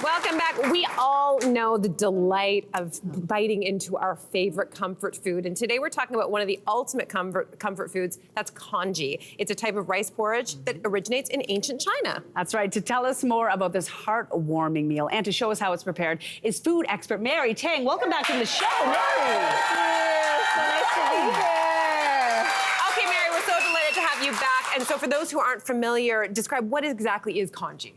Welcome back. We all know the delight of biting into our favorite comfort food. And today we're talking about one of the ultimate comfort foods. That's congee. It's a type of rice porridge that originates in ancient China. That's right. To tell us more about this heartwarming meal and to show us how it's prepared is food expert Mary Tang. Welcome back to the show, Mary. So nice to be here. Okay, Mary, we're so delighted to have you back. And so for those who aren't familiar, describe what exactly is congee.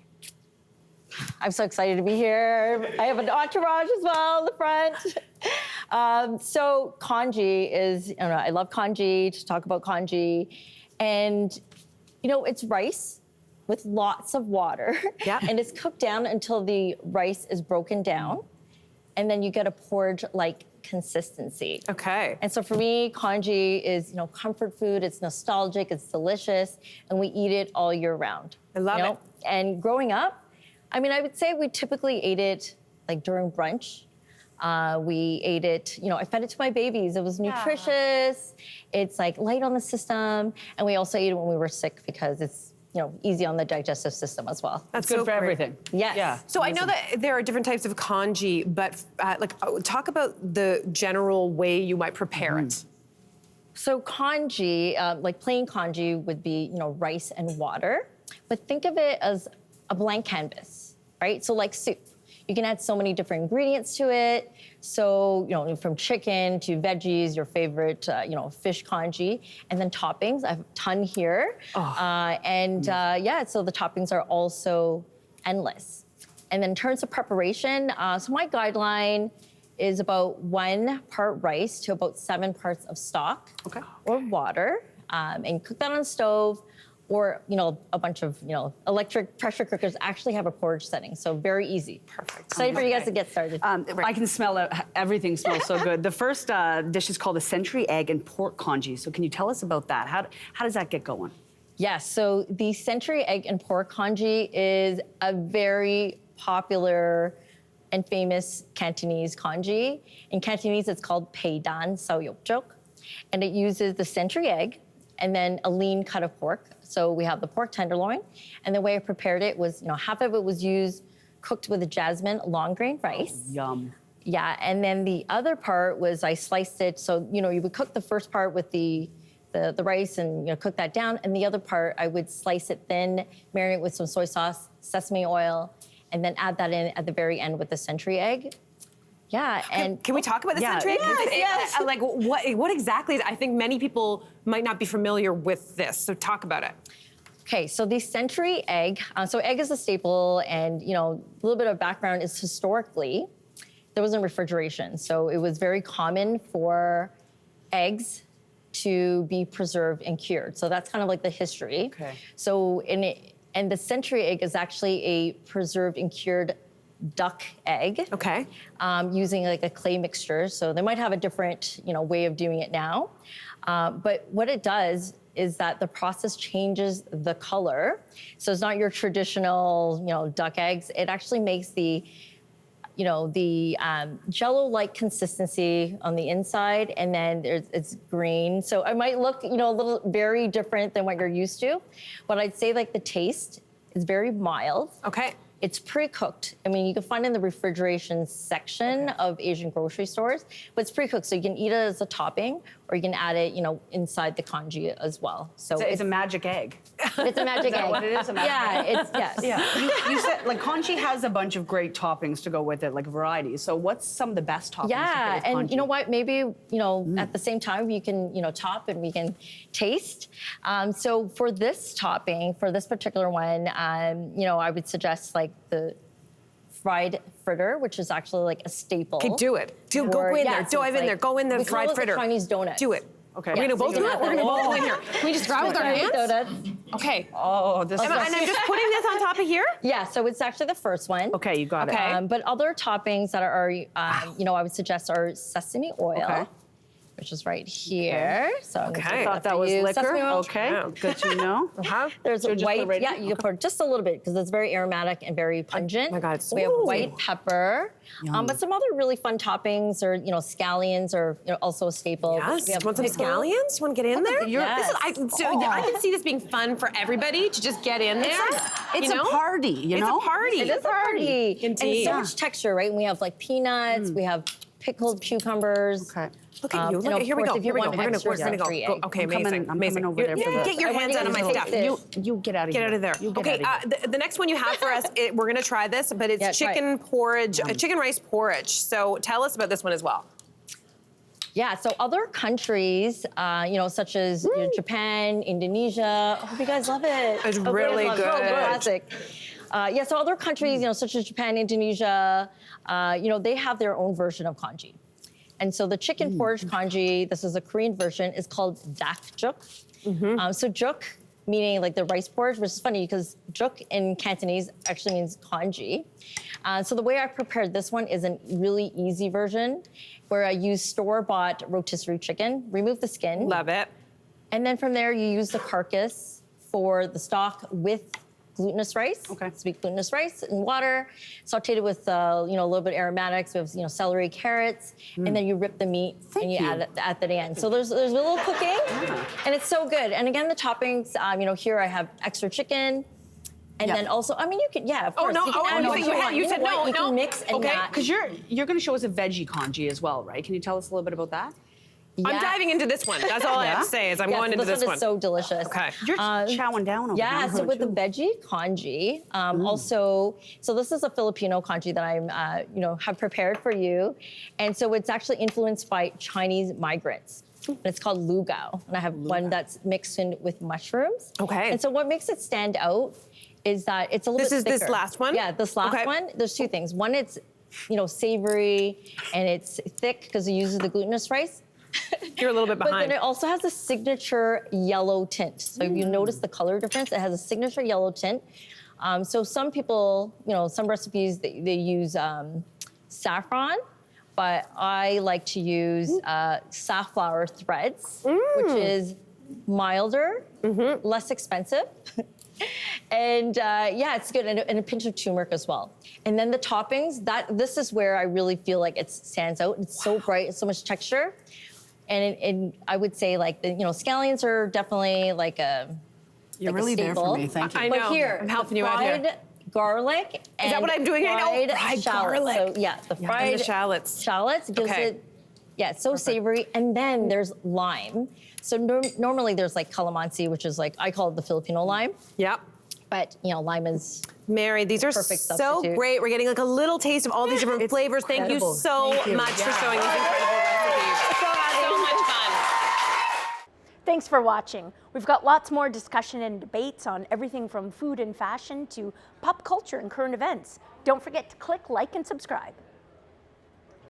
I'm so excited to be here. I have an entourage as well in the front. So congee is, I love congee, to talk about congee. And, it's rice with lots of water. Yeah. And it's cooked down until the rice is broken down. And then you get a porridge-like consistency. Okay. And so for me, congee is, comfort food. It's nostalgic, it's delicious, and we eat it all year round. I love it. And growing up, I would say we typically ate it like during brunch. We ate it, I fed it to my babies. It was nutritious. It's like light on the system. And we also ate it when we were sick because it's, easy on the digestive system as well. That's good for everything. Yes. Yeah. So I know that there are different types of congee, but talk about the general way you might prepare it. So congee, like plain congee would be, rice and water. But think of it as a blank canvas, right? So like soup. You can add so many different ingredients to it. So, from chicken to veggies, your favorite, fish congee, and then toppings. I have a ton here. So the toppings are also endless. And then in terms of preparation, so my guideline is about 1 part rice to about 7 parts of stock or water, and cook that on the stove. Or, a bunch of, electric pressure cookers actually have a porridge setting. So very easy. Perfect. Excited for you guys to get started. I can smell it. Everything smells so good. The first dish is called a century egg and pork congee. So can you tell us about that? How does that get going? Yes, so the century egg and pork congee is a very popular and famous Cantonese congee. In Cantonese, it's called pei dan sao yok chok. And it uses the century egg and then a lean cut of pork. So we have the pork tenderloin, and the way I prepared it was, half of it was cooked with a jasmine long grain rice. Oh, yum. Yeah, and then the other part was I sliced it. So, you would cook the first part with the rice and cook that down, and the other part I would slice it thin, marinate with some soy sauce, sesame oil, and then add that in at the very end with the century egg. Yeah, and can we talk about the century egg? Yes. Like what exactly? I think many people might not be familiar with this. So talk about it. Okay, so the century egg. So egg is a staple, and a little bit of background is historically there wasn't refrigeration, so it was very common for eggs to be preserved and cured. So that's kind of like the history. Okay. So and the century egg is actually a preserved and cured duck egg. Okay. Using like a clay mixture. So they might have a different, way of doing it now. But what it does is that the process changes the color. So it's not your traditional, duck eggs. It actually makes the jello-like consistency on the inside, and then it's green. So it might look, a little very different than what you're used to. But I'd say like the taste is very mild. Okay. It's pre-cooked. You can find it in the refrigeration section of Asian grocery stores, but it's pre-cooked, so you can eat it as a topping, or you can add it, inside the congee as well. So it's a magic egg. It's a magic egg. Is that what it is? A magic egg? Yes. Yeah. You said like congee has a bunch of great toppings to go with it, like varieties. So what's some of the best toppings? Yeah, to put with and congee? you know what? Maybe at the same time you can top and we can taste. So for this topping, for this particular one, I would suggest like the fried fritter, which is actually like a staple. Okay, do it. Go in there. Dive in there. Go in the fried fritter. We call it the Chinese donuts. Do it. Okay. We're gonna both do it. We're gonna both go in here. Can we just grab with our hands? Donuts. Okay. Oh, this is... And I'm just putting this on top of here? Yeah, so it's actually the first one. Okay, you got it. But other toppings that are, I would suggest are sesame oil. Okay. which is right here. So I'm gonna Okay. take Thought that for was you. liquor. Sesame oil. Okay, Yeah. good to know. There's So just white, the regular- yeah, you can put just a little bit because it's very aromatic and very pungent. my God, it's we have so white pepper, but some other really fun toppings or scallions are also a staple. Yes. We have Want some pickle. scallions? You want to get in there? Yes. I can see this being fun for everybody to just get in there. It's you know? a party, you know? It's a party. It is a party. And Indeed. so much texture, right? And we have like peanuts, we have pickled cucumbers. Okay. Look at you. And Look of at, here we course, go. if Here you we go. want We're an gonna extra go. country egg. Okay, I'm coming- amazing. I'm amazing. coming over there for Get this. your I wanna hands out of my get stuff. this. You get out of Get here. out of there. You get Okay, out of here. the next one you have for us, we're gonna try this, but it's Yeah, try it. chicken porridge, chicken rice porridge. So tell us about this one as well. Yeah, so other countries, such as Japan, Indonesia. I hope you guys love it. It's Hope you guys really love it. It's good. classic. So other countries, such as Japan, Indonesia, they have their own version of congee. And so the chicken porridge congee, this is a Korean version, is called dakjuk. So juk, meaning like the rice porridge, which is funny because juk in Cantonese actually means congee. So the way I prepared this one is a really easy version where I use store-bought rotisserie chicken, remove the skin. Love it. And then from there, you use the carcass for the stock with glutinous rice. Okay. Sweet glutinous rice and water, sauteed it with a little bit of aromatics. We have celery, carrots, and then you rip the meat and you add it at the end. So there's a little cooking, and it's so good. And again, the toppings. Here I have extra chicken. And then also, you could, of course. no, You can add no, what you you had- want. you know said what? no, You no. can mix and Okay, not. Because you're going to show us a veggie congee as well, right? Can you tell us a little bit about that? I'm diving into this one. That's all I have to say is I'm going into this one one. is so delicious. Okay. You're chowing down over Yeah, there. so with the veggie congee, so this is a Filipino congee that I'm, have prepared for you. And so it's actually influenced by Chinese migrants. And it's called lugaw. And I have one that's mixed in with mushrooms. Okay. And so what makes it stand out is that it's a little bit thicker. This last one? Yeah, this last Okay. one. There's two things. One, it's, savory and it's thick because it uses the glutinous rice. You're a little bit But behind. then it also has a signature yellow tint. So if you notice the color difference, it has a signature yellow tint. So some people, some recipes, they use saffron, but I like to use safflower threads, which is milder, less expensive. And it's good, and a pinch of turmeric as well. And then the toppings, this is where I really feel like it stands out. It's so bright, it's so much texture. And I would say like, scallions are definitely like a You're like a really there for staple. me. Thank you. I But know. here, I'm helping the you out here. fried garlic and Is that what I'm doing right now? fried Fried shallots. garlic. So yeah, the fried and the shallots. Shallots gives Okay. it, it's so savory. And then there's lime. So normally there's like calamansi, which is like, I call it the Filipino lime. Yep. But lime is Mary, these are Perfect so substitute. great. We're getting like a little taste of all these different flavors. Thank you incredible. so Thank you. much for Yeah. showing these incredible recipes. So much fun. Thanks for watching. We've got lots more discussion and debates on everything from food and fashion to pop culture and current events. Don't forget to click like and subscribe.